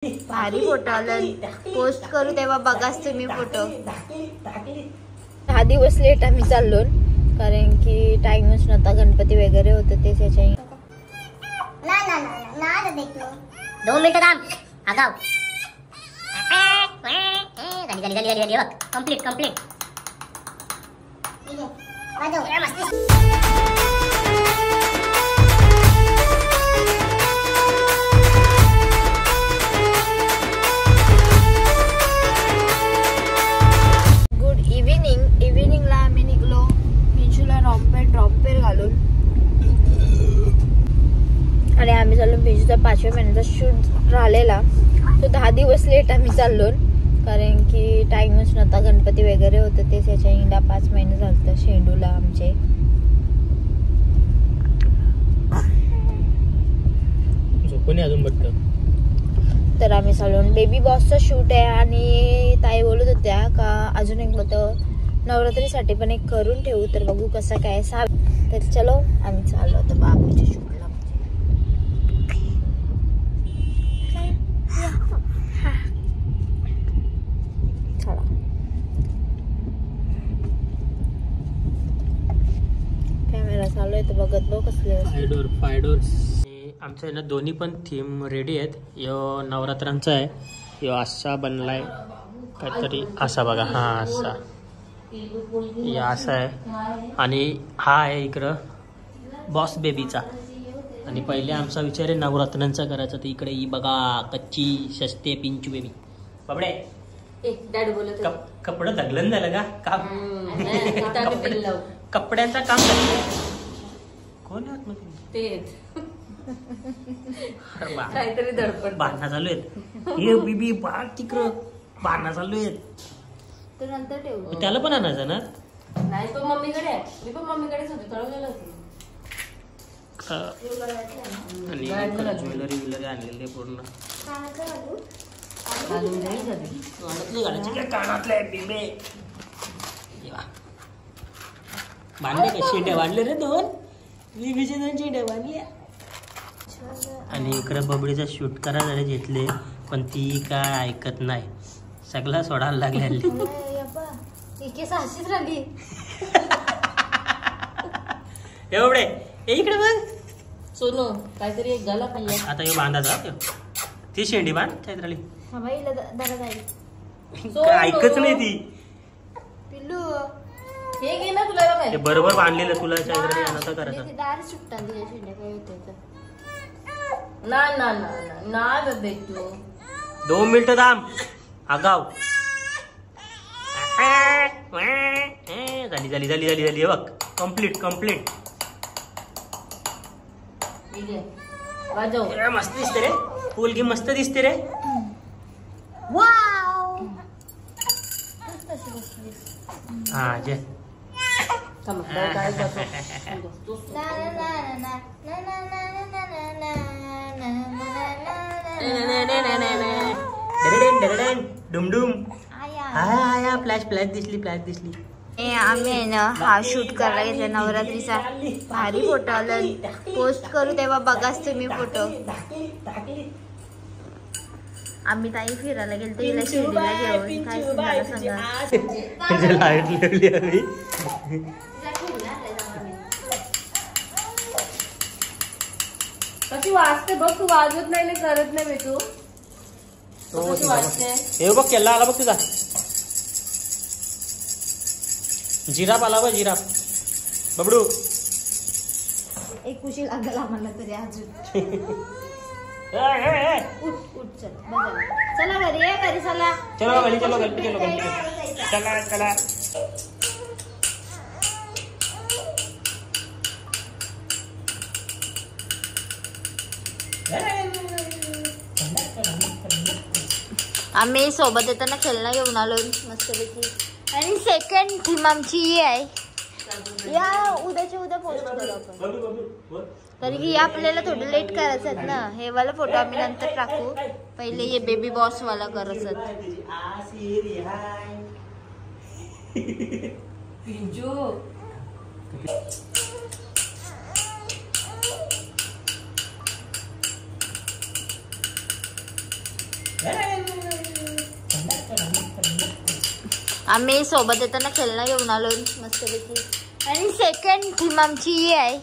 भारी फोटो आलं, पोस्ट करू तेव्हा बघाच तुम्ही फोटो। 10 दिवस लेट आम्ही चाललो कारण की टाइमच नव्हता, गणपती वगैरे होते ते त्याच्या। दोन मिनिटं थांब आगाव। झाली कंप्लीट गुड इव्हिनिंगला आम्ही निघलो पिंचूला ड्रॉपपेर घालून आणि आम्ही चाललो पिंचूचा 5व्या महिन्याचा शूट राहिलेला, तो 10 दिवस लेट आम्ही चाललो कारण की टाइमच नव्हता, गणपती वगैरे होते ते त्याच्या। इंडा 5 महिने झालतं शेंडूला आमचे। अजून तर आम्ही चालून बेबी बॉसचा शूट आहे आणि ताई बोलत होत्या का अजून एक नवरात्रीसाठी पण एक करून ठेवू, तर बघू कसं काय। तर चलो आम्ही चाललो होतो बाबूच्या शूटला। कॅमेरा चालू आहे तर बघत बघ कसले फायडोर आमच्या ना दोन्ही पण थीम रेडी आहेत। यो नवरात्रांचा आहे, यो असा बनलाय काहीतरी असा बघा, हा असा या असा आहे आणि हा आहे इकडं बॉस बेबीचा। आणि पहिले आमचा विचार आहे नवरात्रांचा करायचा, तर इकडे ही बघा कच्ची सस्ते पिंचू बेबी बाबडे कपडं धगलन झालं का काम कपड्यांचा काम कोण काहीतरी धडपड बांधणं चालू आहेत, हे बीबी बाळ तिकडं बांधणं चालू आहेत, तर नंतर ठेवू त्याला पण आणायचं ना। नाही तो मम्मीकडे, मी पण मम्मीकडेच होते, तळवलेलं आणि ज्वेलरी आणलेली पूर्ण कानातले बिबे बांधले का शेंड्या बांधले रे, 2 बिबीचे 2 शेंड्या बांधल्या। आणि इकडे बबडीचा शूट करायला घेतले पण ती काय ऐकत नाही, सगळा सोडायला लागले। एवढे इकडे बघ सोनू काहीतरी एक झाला पाहिजे। आता हे बांधायचा ती शेंडी बांध चैत्राली, ऐकच नाही ती। पिल्लू हे घे ना तुला, हे बरोबर बांधलेलं तुला चैत्राली आता करायचं। दार सुट्टा दिल्या शेंड्या काय होतं ना तू 2 मिनिटं थांब आगाव। झाली बघ कंप्लीट मस्त दिसते रे, फुलगी मस्त दिसते रे। हा जे डुमडुम आया फ्लॅश दिसली। आम्ही आहे ना हा शूट करायला घेतला नवरात्रीचा, भारी फोटो आलं, पोस्ट करू तेव्हा बघाच तुम्ही फोटो। आम्ही ताई फिरायला गेलो हिला शिर्डीला घेऊन, काय तुम्हाला सांगा लाईट लावली आम्ही। कशी वाजते बघ, तू वाजवत नाही करत नाही तू हे बघ केला आला बघ तुझा जिराफ आला बघ, जिराफ बबडू एक कुशी लागल आम्हाला तरी अजून। उठ चला घरी चला, चला आम्ही सोबत येताना खेळणं घेऊन आलो मस्तपैकी। आणि सेकंड थीम आमची ही आहे, या उद्याच्या उद्या पोस्ट करू आपण, तरी की आपल्याला थोडं लेट करायचं आहेत ना। हे वाला फोटो आम्ही नंतर टाकू, पहिले हे बेबी बॉस वाला करायचं। आम्ही सोबत येताना खेळणं घेऊन आलो मस्तपैकी. आणि सेकंड थीम आमची ही आहे.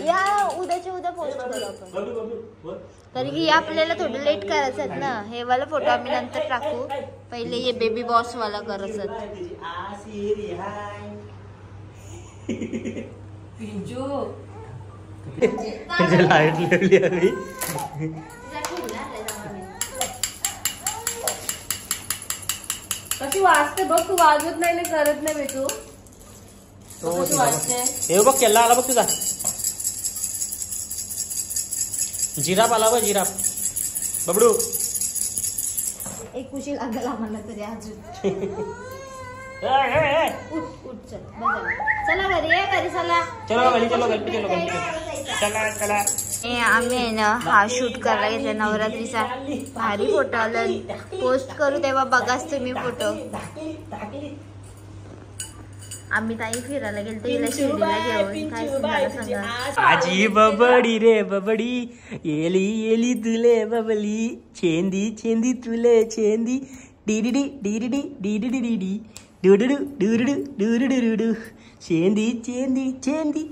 या उद्याच्या उद्या पोस्ट करू आपण. तरी की आपल्याला थोडं लेट करायचं आहेत ना. हे वाला फोटो आम्ही नंतर टाकू. पहिले हे बेबी बॉस वाला करायचं. लाईट लावली आम्ही. कशी वाजते बघ. तू वाजवत नाही करत नाही तू. हे बघ केला आला बघ तुझा. जिराफ आला बघ जिराफ. बबडू एक कुशी लागेल आम्हाला तरी अजून. उठ उठ चल चला घरी ये घरी चला. चलो घरी चलो घरी चलो घरी चला चला. आम्ही आहे ना हा शूट करायला घेतला नवरात्रीचा. भारी फोटो आला. पोस्ट करू तेव्हा बघाच तुम्ही फोटो. आम्ही ताई फिरायला गेलो हिला शिर्डीला घेऊन. काय सांगा. आजी बबडी रे बबडी येली येली तुले बबली चेंदी चेंदी तुले चेंदी डिडिडी डिडिडी डिडिडी डिडी डुडुडू डुडुडू डुडुडुडू चेंदी चेंदी चेंदी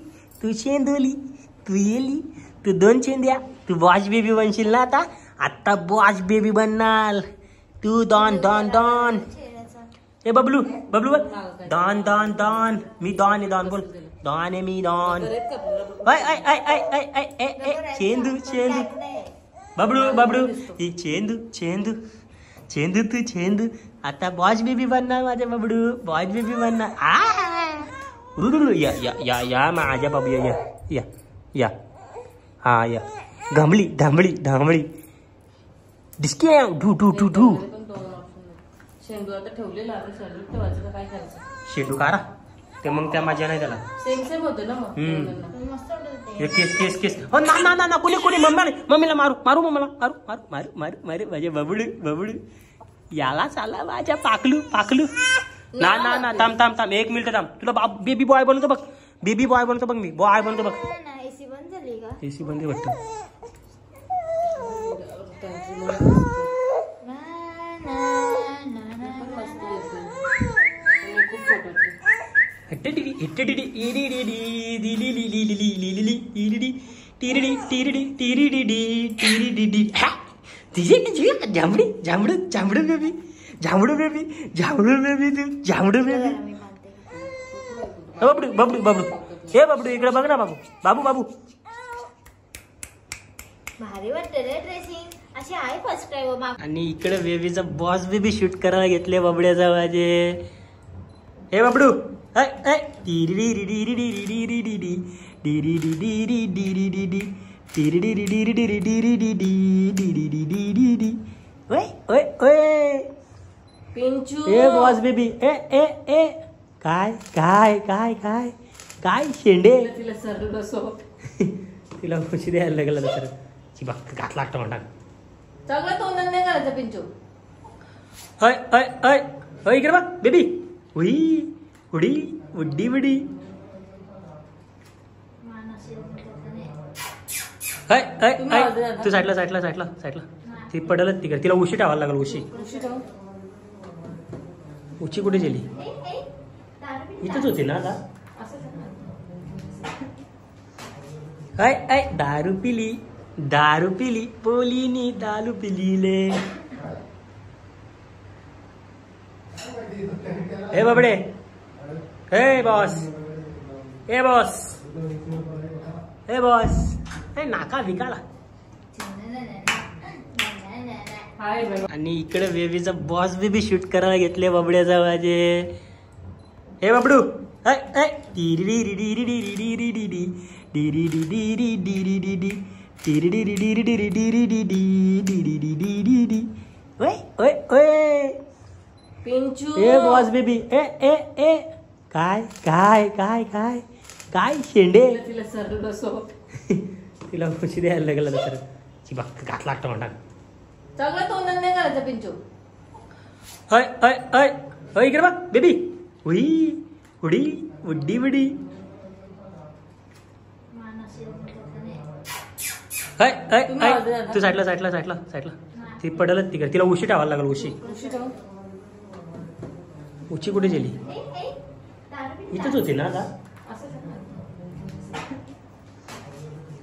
तू चेंदोली तू येली तू दोन चेंद्या. तू बॉस बेबी बनशील ना आता. आता बॉस बेबी बनणार तू. Don don don. ए बबलू बबलू बोल. Don don don. मी डॉन आहे. डॉन बोल. डॉन आहे मी डॉन. चेंदू चेंदू. बबलू बबलू ही चेंदू चेंदू चेंदू तू चेंदू. आता बॉस बेबी बनणार माझ्या बबडू. बॉस बेबी बनणार. या या या या माझ्या बाबू या या या. हा या. घांबळी धांबळी धांबळी डिस्के ढू ढू ढू ढू. शेंडू आता ठेवलेला आहे. शेंडू ठेवायचं तर काय करायचं. शेंडू कारा ते मग त्या माझ्या नाही त्याला. सेम होतं ना मग. केस केस केस. हो ना ना ना कुणी कुणी मम्मीला मारू मारू मम्मीला मारू मारू मारू मारू मारू माझे बबडू बबडू. याला चाला माझ्या पाकलू पाकलू. ना ना ना थांब थांब थांब 1 मिनिट थांब. तुला बेबी बॉय बनवतो बघ. बेबी बॉय बनवतो बघ. मी बॉय बनवतो बघ. एसी बंद झाली का. एसी बंद वाटतं. जांभडी जांभडू जांभडू बेबी जांभडू बेबी जांभडू बेबी तू जांभडू बेबी. बबडू बबडू बबडू. हे बबडू इकडे बघ ना बाबू. बाबू बाबू भारी वाटतं रे ड्रेसिंग. अशी आहे फर्स्ट टाइम. आणि इकडे बेबीचा बॉस बेबी शूट करायला घेतले बबड्याचा माझे. हे बबडू पिंचू. ए बॉस बेबी ए ए ए. काय काय काय काय काय शेंडे. तिला सरळ बसव. तिला खुशी द्यायला लागला तर चिबा घात लागतं म्हणा. सगळं तोंडात नाही करायचं पिंचू. हय हय हय हय इकडे बघ बेबी. उई उडी उड्डी उडी. हय हय हय. तू साईडला साईडला साईडला साईडला. ती पडलं तिकडे. तिला उशी ठेवायला लागला उशी. जाऊ दे आता. हय हय हय हय इकडे बघ बेबी. उई उडी उड्डी उडी. हय हय हय हय. तू साईडला साईडला साईडला साईडला. ती पडलं तिकडे. तिला उशी ठेवायला लागल उशी. उशी ठेव. उची कुठे गेली. इथंच होती ना आता. हय हय दारू पिली पोलीनी दारू पिलीले. हे बाबडे. हे बॉस. हे बॉस. हे बॉस. हे नाका विकाला. आणि इकडे बेबीचा बॉस बेबी शूट करायला घेतले बबड्याचा माझे. हे बबडू पिंचू. हे बॉस बेबी ए ए ए. काय काय काय काय काय शेंडे. तिला सरळ बसव. तिला खुशी द्यायला लागला तर चिबा घात लागतं म्हणा. सगळं तोंडात नाही करायचं पिंचू. हय हय हय हय इकडे बघ बेबी. उई उडी उड्डी उडी. हय हय हय. तू साईडला साईडला साईडला साईडला. ती पडलच तिकडे. तिला उशी ठेवायला लागल. उशी उची कुठे गेली? इथंच होती ना आता.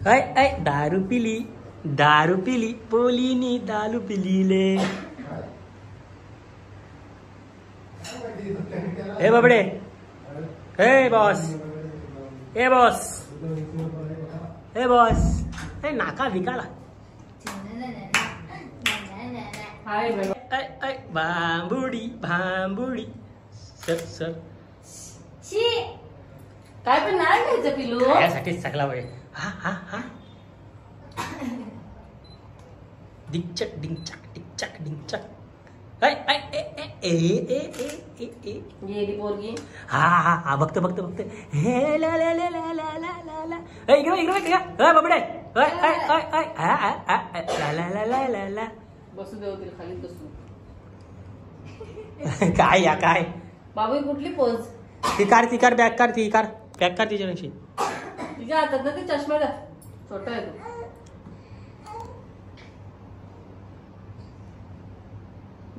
ऐ ऐ दारू पिली पोलीनी दारू पिलीले. हे बाबडे, हे बॉस, हे बॉस, हे बॉस, हे नाका विकाला. भांबुडी सर काय पण नाही घ्यायचं पिलू. यासाठी सगळा वेळ. हा डिंचक डिंचक डिंचक. गेली पोरगी. हा बघतो. हे ला ला ला ला ला ला ला. इकडे बाबडे. ला. बसू देऊ तिला खाली बसू. काय बाबू कुठली पोज? ती कार बॅग कार तिच्या नशी. तिच्या हातात ना ते चष्मा द्या. छोटा आहे तो.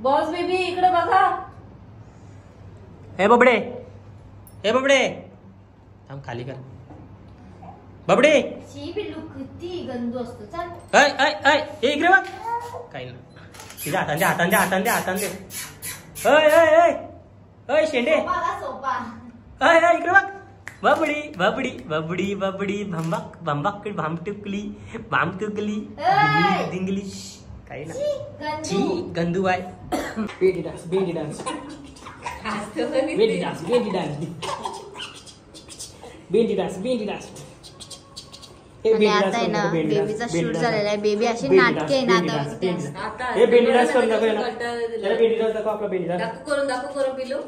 बॉस बेबी इकडे बघा. हे बबडे थांब खाली कर. बबडे किती गंदू असतो. चाल हे इकडे बघ. काही ना तिच्या हातान दे. शेंडे इकडे बघ. बबडी भांबाक टुकली दिंगली. काही ना ची गंदू आहे. बेडी डान्स आणि आता आहे ना बेबीचा शूट झालेला आहे. बेबी अशी नाटके आहे ना आता. हे बेडी डान्स करून दाखव ना. त्याला बेडी डान्स दाखव. आपला बेडी डान्स दाखव करून पिलू.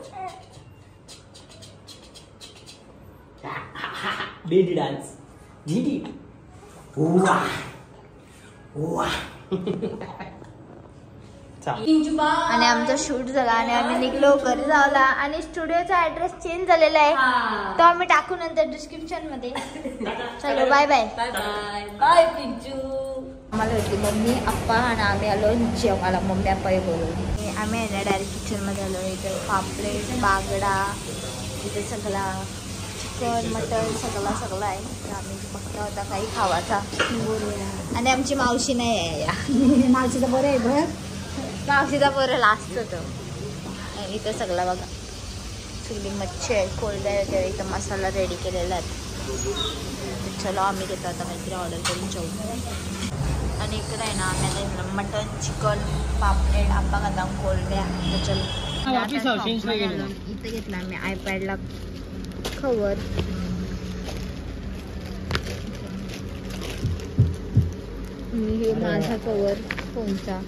बेडी डान्स आणि आमचा शूट झाला आणि आम्ही निघलो घरी जावला. आणि स्टुडिओचा ऍड्रेस चेंज झालेला आहे तो आम्ही टाकू नंतर डिस्क्रिप्शन मध्ये. चलो बाय बाय पिंचू. आम्हाला होती मम्मी अप्पा आणि आम्ही आलो जेवायला. मम्मी अप्पा बोलवली. आम्ही आहे ना डायरेक्ट किचन मध्ये आलो. इथे पापलेट बागडा इथे सगळा चिकन मटन सगळा आहे. आम्ही बघता होता काही खावाचा. आणि आमची मावशी नाही आहे या. मावशीचा बरं आहे बरं. मावशीचा बरं लास्ट होतं. इथं सगळा बघा सगळी मच्छी आहे कोळद्या वगैरे. इथं मसाला रेडी केलेला आहे. चलो आम्ही देतो आता काहीतरी ऑर्डर करून जेवू. आणि इकडे आहे ना आम्ही आता मटन चिकन पापलेट आंबा कांदा कोळद्या. इथं घेतला आम्ही आयपॅडला कवर. हे माझा कवर फोनचा.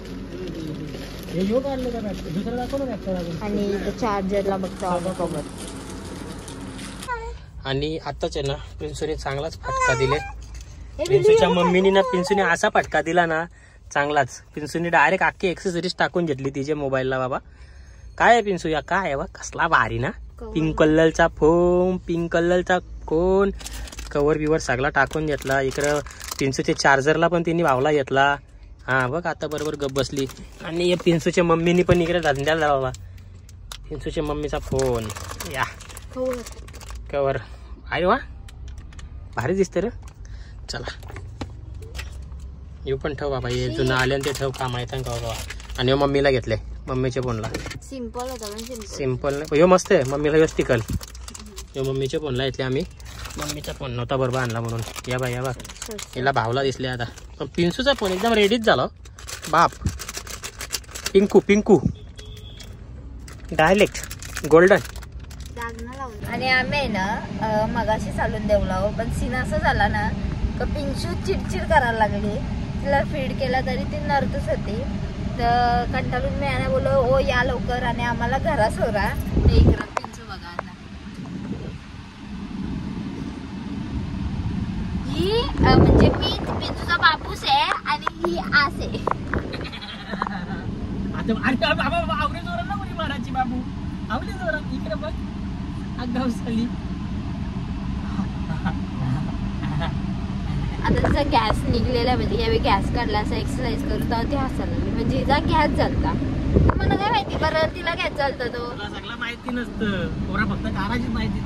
आणि इथं चार्जरला बघतो आम्ही कवर. आणि आताच आहे ना प्रिन्सूने चांगलाच फटका दिले. प्रिन्सूच्या मम्मीने ना प्रिन्सूने असा फटका दिला ना चांगलाच. प्रिन्सूने डायरेक्ट अख्खी एक्सेसरीज टाकून घेतली तिच्या मोबाईलला. बाबा काय आहे प्रिन्सू या काय आहे बा. कसला भारी ना. पिंक कलरचा फोम पिंक कलरचा कोण कवर बिवर सगळा टाकून घेतला. इकडं प्रिन्सूच्या चार्जरला पण तिने भावला घेतला. हा बघ आता बरोबर गप बसली. आणि या प्रिन्सूच्या मम्मीनी पण इकडे धंद्याला बाबा. प्रिन्सूच्या मम्मीचा फोन या कवर. अरे वा भारी दिसते रे. चला येऊ पण ठेव बाबा. हे जुनं आल्यानं ते ठेव काम आहे का. आणि मम्मीला घेतले मम्मीच्या फोनला. सिंपल होता सिंपल ह्यो मस्त आहे. मम्मीला ह्योच टिकल. ह्यो मम्मीच्या फोनला घेतले आम्ही. मम्मीचा फोन नव्हता बरोबर आणला म्हणून. या बा याला भावला दिसले आता. पण पिंसूचा फोन एकदम रेडीच झाला बाप. Pinku dialect golden. आणि आम्ही ना मगाशी चालून देवला पण सीन असं झाला ना का पिंचू चिडचिड करायला लागली. तिला फीड केला तरी ती नर्तच होती. तर कंटाळून मी यांना बोललो ओ या लवकर आणि आम्हाला घरा सोरा. इकडं पिंचू बघा आता. ही म्हणजे मी पिंचूचा बापूस आहे आणि ही आस आहे. आवडे जोरात ना मुली मारायची बाबू. आवडे जोरात इकडे बघ आगाव साली. आता तिचा गॅस निघलेला म्हणजे यावेळी गॅस काढला असं एक्सरसाइज करून तेव्हा ती हसायला लागली म्हणजे हिचा गॅस चालता मला काय माहिती बरं तिला गॅस चालतो तो सगळं माहिती नसतं पोरा फक्त काराचीच माहिती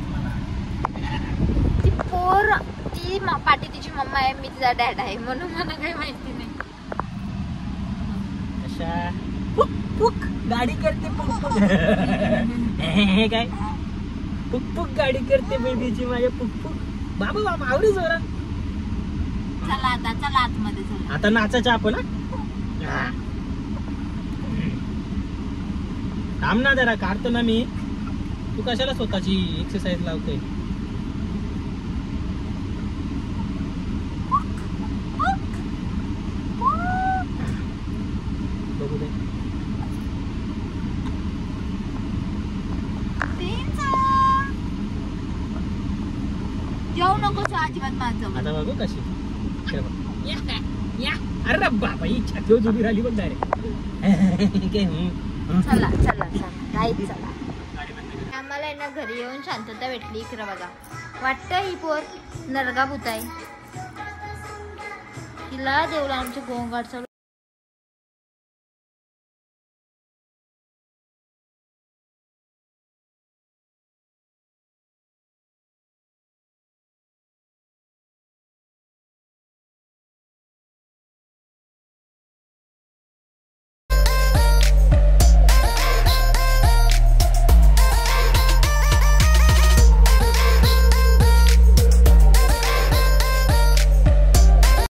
ती पोर ती पाठी तिची मम्मा आहे मी तिचा डॅड आहे म्हणून मला काही माहिती नाही अशा पुक पुक गाडी करते पुक पुक हे काय पुक पुक गाडी करते बेबीची माझ्या पुक पुक बाबा बाबा आवडी जोरात चला आतमध्ये चला आता नाचायचं आपण हा? थांब ना जरा काढतो ना मी तू कशाला स्वतःची एक्सरसाइज लावतोय बघू दे जाऊ नको अजिबात माझं आता बघू कशी इकडे बघ. या. अरे बाबा ही छातीवर उभी राहिली बघ डायरेक्ट चला राईट चला आम्हाला ना घरी येऊन शांतता भेटली इकडं बघा वाटतं ही पोर नरगा भूत आहे तिला देवला आमचे गोंगाट चालू